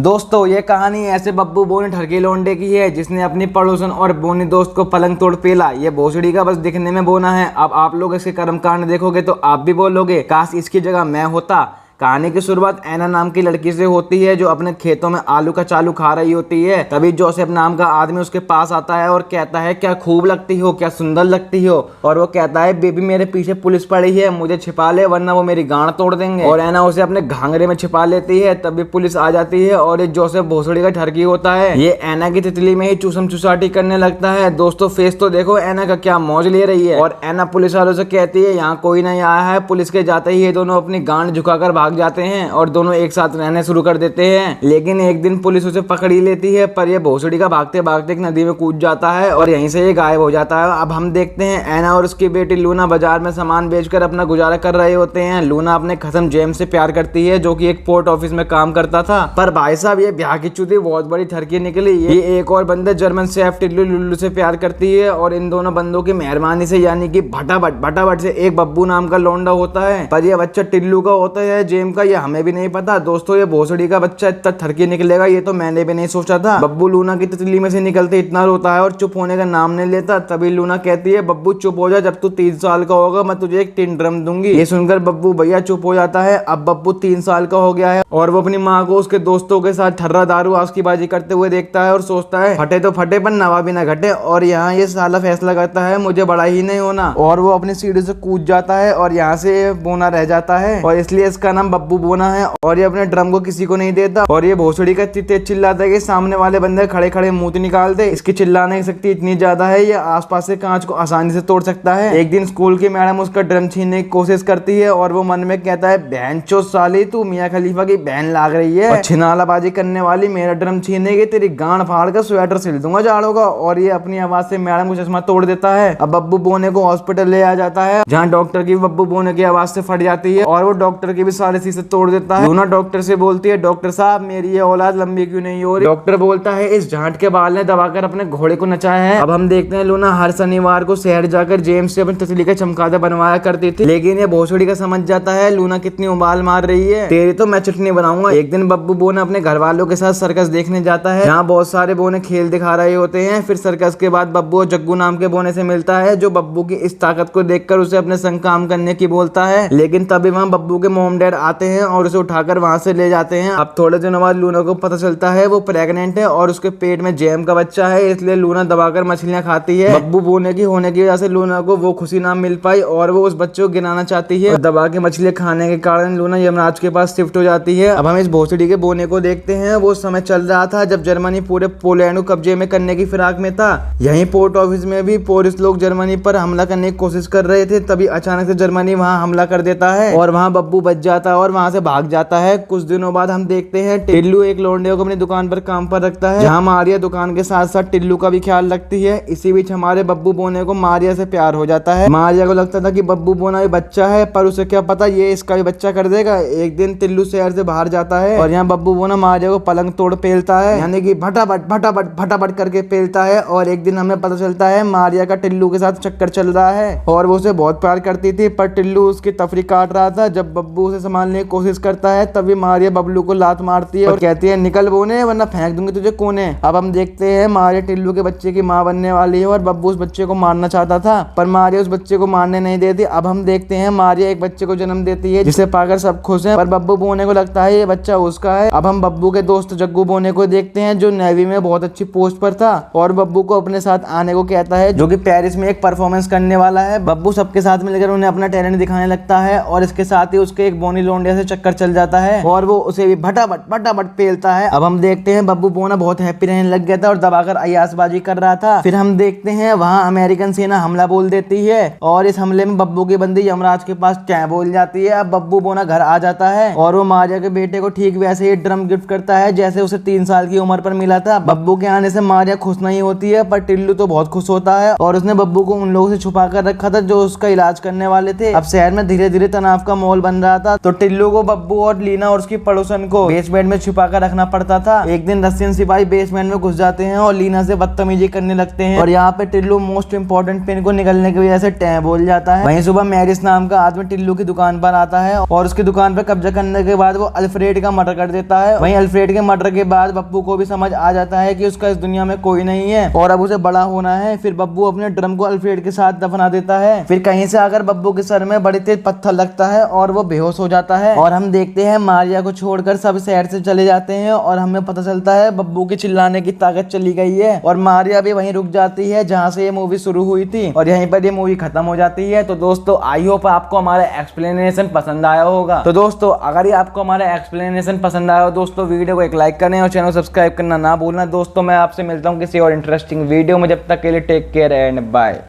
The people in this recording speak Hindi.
दोस्तों ये कहानी ऐसे बब्बू बोनी ठरकी लोंडे की है जिसने अपनी पड़ोसन और बोनी दोस्त को पलंग तोड़ पेला। ये भोसड़ी का बस दिखने में बोना है। अब आप लोग इसके कर्मकांड देखोगे तो आप भी बोलोगे काश इसकी जगह मैं होता। कहानी की शुरुआत ऐना नाम की लड़की से होती है जो अपने खेतों में आलू का चालू खा रही होती है। तभी जोसेफ नाम का आदमी उसके पास आता है और कहता है क्या खूब लगती हो, क्या सुंदर लगती हो। और वो कहता है बेबी मेरे पीछे पुलिस पड़ी है, मुझे छिपा ले वरना वो मेरी गांड तोड़ देंगे। और ऐना उसे अपने घाघरे में छिपा लेती है। तभी पुलिस आ जाती है और ये जोसेफ भोसड़ी का ठरकी होता है। ये ऐना की तितली में ही चूसम चुसाटी करने लगता है। दोस्तों फेस तो देखो ऐना का क्या मौज ले रही है। और ऐना पुलिस वालों से कहती है यहाँ कोई नहीं आया है। पुलिस के जाते ही ये दोनों अपनी गांड झुकाकर भाग जाते हैं और दोनों एक साथ रहने शुरू कर देते हैं। लेकिन एक दिन पुलिस उसे पकड़ ही लेती है, पर ये भोसड़ी का भागते भागते एक नदी में कूद जाता है और यहीं से ये गायब हो जाता है। अब हम देखते हैं ऐना और उसकी बेटी लूना बाजार में सामान बेचकर अपना गुजारा कर रहे होते हैं। लूना अपने खसम जेम्स से प्यार करती है जो कि एक पोर्ट ऑफिस में काम करता था। पर भाई साहब ये ब्याह की चुती बहुत बड़ी ठरकी निकली। ये एक और बंदे जर्मन शेफ टिल्लू लुल्लू से प्यार करती है और इन दोनों बंदों की मेहरबानी से यानी कि भटाभट से एक बब्बू नाम का लौंडा होता है। पर यह बच्चा टिल्लू का होता है जेम का, ये हमें भी नहीं पता। दोस्तों ये भोसड़ी का बच्चा इतना ठरकी निकलेगा ये तो मैंने भी नहीं सोचा था। बब्बू लूना की तितली में से निकलते इतना रोता है और चुप होने का नाम नहीं लेता। तभी लूना कहती है बब्बू चुप हो जा, जब तू 3 साल का होगा मैं तुझे एक टिन ड्रम दूंगी। ये सुनकर बब्बू भैया चुप हो जाता है। अब बब्बू 3 साल का हो गया है और वो अपनी माँ को उसके दोस्तों के साथ ठर्रा दारू आस्कीबाजी करते हुए देखता है और सोचता है फटे तो फटे पर नवा भी ना घटे। और यहाँ ये साला फैसला करता है मुझे बड़ा ही नहीं होना और वो अपनी सीढ़ी से कूद जाता है और यहाँ से बोना रह जाता है और इसलिए इसका नाम बब्बू बोना है। और ये अपने ड्रम को किसी को नहीं देता और ये भोसड़ी का इतनी तेज चिल्लाता है कि सामने वाले बंदे खड़े खड़े मुंह निकाल दे। इसकी चिल्लाने की शक्ति इतनी ज्यादा है ये आसपास से कांच को आसानी से तोड़ सकता है। एक दिन स्कूल की मैडम उसका ड्रम छीनने की कोशिश करती है और वो मन में कहता है बहनचोद साली तू मियां खलीफा की बहन लाग रही है और छिनालाबाजी करने वाली मेरा ड्रम छीनेगी, तेरी गांड फाड़ कर स्वेटर सिल दूंगा जाड़ों का। और ये अपनी आवाज से मैडम को चश्मा तोड़ देता है। अब बब्बू बोने को हॉस्पिटल ले आ जाता है जहाँ डॉक्टर की बब्बू बोने की आवाज से फट जाती है और वो डॉक्टर के भी सारे शीशे तोड़ देता है। लूना डॉक्टर से बोलती है डॉक्टर साहब मेरी ये औलाद लंबी क्यों नहीं हो रही। डॉक्टर बोलता है इस झांट के बाल ने दबाकर अपने घोड़े को नचाया है। अब हम देखते हैं लूना हर शनिवार को शहर जाकर जेम्स से अपनी तितली का चमकादड़ बनवाया करती थी। लेकिन ये भोसड़ी का समझ जाता है लूना कितनी उबाल मार रही है, तेरी तो मैं चटनी बनाऊंगा। एक दिन बब्बू बोना अपने घर वालों के साथ सर्कस देखने जाता है जहाँ बहुत सारे बोने खेल दिखा रहे होते हैं। फिर सर्कस के बाद बब्बू और जग्गू नाम के बोने से मिलता है जो बब्बू की इस ताकत को देखकर उसे अपने संग काम करने की बोलता है। लेकिन तभी वहाँ बब्बू के मॉम डैड आते हैं और उसे उठाकर वहां से ले जाते हैं। अब थोड़े दिनों बाद लूना को पता चलता है वो प्रेग्नेंट है और उसके पेट में जैम का बच्चा है, इसलिए लूना दबाकर मछलियां खाती है। बब्बू बोने की होने की वजह से लूना को वो खुशी ना मिल पाई और वो उस बच्चे को गिराना चाहती है। दबा के मछलियां खाने के कारण लूना यमराज के पास शिफ्ट हो जाती है। अब हम इस भोसड़ी के बोने को देखते हैं। वो समय चल रहा था जब जर्मनी पूरे पोलैंड को कब्जे में करने की फिराक में था। यहीं पोर्ट ऑफिस में भी पोलिस लोग जर्मनी पर हमला करने की कोशिश कर रहे थे। तभी अचानक से जर्मनी वहां हमला कर देता है और वहां बब्बू बच जाता है और वहां से भाग जाता है। कुछ दिनों बाद हम देखते हैं टिल्लू एक लौंडे को अपनी दुकान पर काम पर रखता है जहां मारिया दुकान के साथ साथ टिल्लू का भी ख्याल रखती है। इसी बीच हमारे बब्बू बोने को मारिया से प्यार हो जाता है। मारिया को लगता था कि बब्बू बोना भी बच्चा है पर उसे क्या पता ये इसका भी बच्चा कर देगा। एक दिन टिल्लू शहर से बाहर जाता है और यहाँ बब्बू बोना मारिया को पलंग तोड़ पेलता है यानी कि भटाभट करके पेलता है। और एक दिन हमें पता चलता है मारिया का टिल्लू के साथ चक्कर चल रहा है और वो उसे बहुत प्यार करती थी पर टिल्लू उसकी तफरी काट रहा था। जब बब्बू उसे संभालने की कोशिश करता है तभी मारिया बबलू को लात मारती है और कहती है निकल बोने वरना फेंक दूंगी तुझे कोने। अब हम देखते हैं मारिया टिल्लू के बच्चे की माँ बनने वाली है और बब्बू उस बच्चे को मारना चाहता था पर मारिया उस बच्चे को मारने नहीं देती। अब हम देखते हैं मारिया एक बच्चे को जन्म देती है जिसे पाकर सब खुश हैं पर बब्बू बोने को लगता है ये बच्चा उसका है। अब हम बब्बू के दोस्त जग्गू बोने को देखते हैं जो नेवी में बहुत अच्छी पोस्ट पर था और बब्बू को अपने साथ आने को कहता है जो कि पेरिस में एक परफॉर्मेंस करने वाला है। बब्बू सबके साथ मिलकर उन्हें अपना टैलेंट दिखाने लगता है और इसके साथ ही उसके एक बोनी लोंडिया से चक्कर चल जाता है और वो उसे भी भटाभट पेलता है। अब हम देखते हैं बब्बू बोना बहुत हैप्पी रहने लग गया था और दबाकर अयासबाजी कर रहा था। फिर हम देखते हैं वहां अमेरिकन सेना हमला बोल देती है और इस हमले में बब्बू की बंदी यमराज के पास क्या बोल जाती है। अब बब्बू बोना घर आ जाता है और वो मारिया के बेटे को ठीक वैसे ही ड्रम गिफ्ट करता है जैसे उसे 3 साल की उम्र पर मिला था। बब्बू के आने से मारिया खुश नहीं होती है पर टिल्लू तो बहुत खुश होता है और उसने बब्बू को उन लोगों से छुपा कर रखा था जो उसका इलाज करने वाले थे। अब शहर में धीरे धीरे तनाव का माहौल बन रहा था तो टिल्लू को बब्बू और लीना और उसकी पड़ोसन को बेसमेंट में छुपा कर रखना पड़ता था। एक दिन रशियन सिपाही बेसमेंट में घुस जाते हैं और लीना से बदतमीजी करने लगते हैं और यहाँ पे टिल्लू मोस्ट इंपोर्टेंट पिन को निकलने की वजह से टैं बोल जाता है। वहीं सुबह मैरिस नाम का आदमी टिल्लू की दुकान पर आता है और उसकी दुकान पर कब्जा करने के बाद वो अल्फ्रेड का मर्डर कर देता है। वहीं अल्फ्रेड के मर्डर के बाद बब्बू को भी समझ आ जाता है कि उसका इस दुनिया में कोई नहीं है और अब उसे बड़ा होना है। फिर बब्बू अपने ड्रम को अल्फ्रेड के साथ दफना देता है। फिर कहीं से आकर बब्बू के सर में बड़ी तेज पत्थर लगता है और वो बेहोश हो जाता है और हम देखते हैं मारिया को छोड़कर सब शहर से चले जाते हैं और हमें पता चलता है बब्बू के चिल्लाने की ताकत चली गई है और मारिया भी वहीं रुक जाती है जहां से ये मूवी शुरू हुई थी और यहीं पर ये मूवी खत्म हो जाती है। तो दोस्तों आई होप आपको हमारा एक्सप्लेनेशन पसंद आया होगा। तो दोस्तों अगर ये आपको हमारा एक्सप्लेनेशन पसंद आया हो दोस्तों वीडियो को एक लाइक करें और चैनल सब्सक्राइब करना ना भूलना। दोस्तों मैं आपसे मिलता हूँ किसी और इंटरेस्टिंग वीडियो में, जब तक के लिए टेक केयर एंड बाय।